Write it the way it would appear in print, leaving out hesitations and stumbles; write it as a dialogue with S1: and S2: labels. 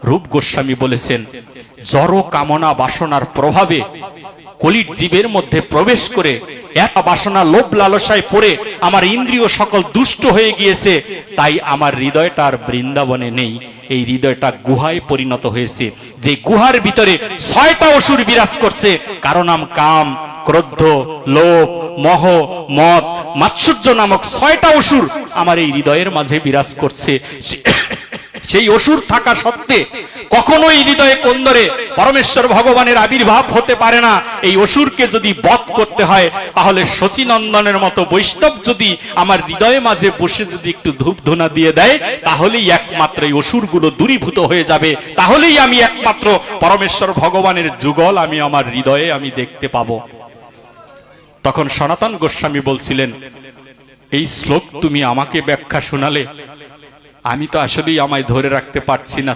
S1: রূপ গোস্বামী বলেছেন, জড় কামনা বাসনার প্রভাবে কলির জীবের মধ্যে প্রবেশ করে এক বাসনা লোভ লালসায় পড়ে আমার ইন্দ্রিয় সকল দুষ্ট হয়ে গিয়েছে, তাই আমার হৃদয়টা আর বৃন্দাবনে নেই, এই হৃদয়টা গুহায় পরিণত হয়েছে। যে গুহার ভিতরে 6টা অসুর বিরাজ করছে, কারো নাম কাম, ক্রোধ, লোভ, মোহ, মদ, মাৎসর্য নামক 6টা অসুর আমার এই হৃদয়ের মাঝে বিরাজ করছে। সেই অসুর থাকা সত্ত্বে কখনোই হৃদয়ে কোন্দরে পরমেশ্বর ভগবানের আবির্ভাব হতে পারে না। এই অসুরকে যদি বধ করতে হয়, তাহলে শচীনন্দনের মতো বৈষ্ণব যদি আমার হৃদয়ে মাঝে বসে যদি একটু ধূপ ধুনা দিয়ে দেয়, তাহলেই একমাত্র এই অসুরগুলো দূরীভূত হয়ে যাবে, তাহলেই আমি একমাত্র পরমেশ্বর ভগবানের যুগল আমি আমার হৃদয়ে আমি দেখতে পাবো। তখন সনাতন গোস্বামী বলছিলেন, এই শ্লোক তুমি আমাকে ব্যাখ্যা শোনালে, আমি তো আসলেই আমায় ধরে রাখতে পারছি না,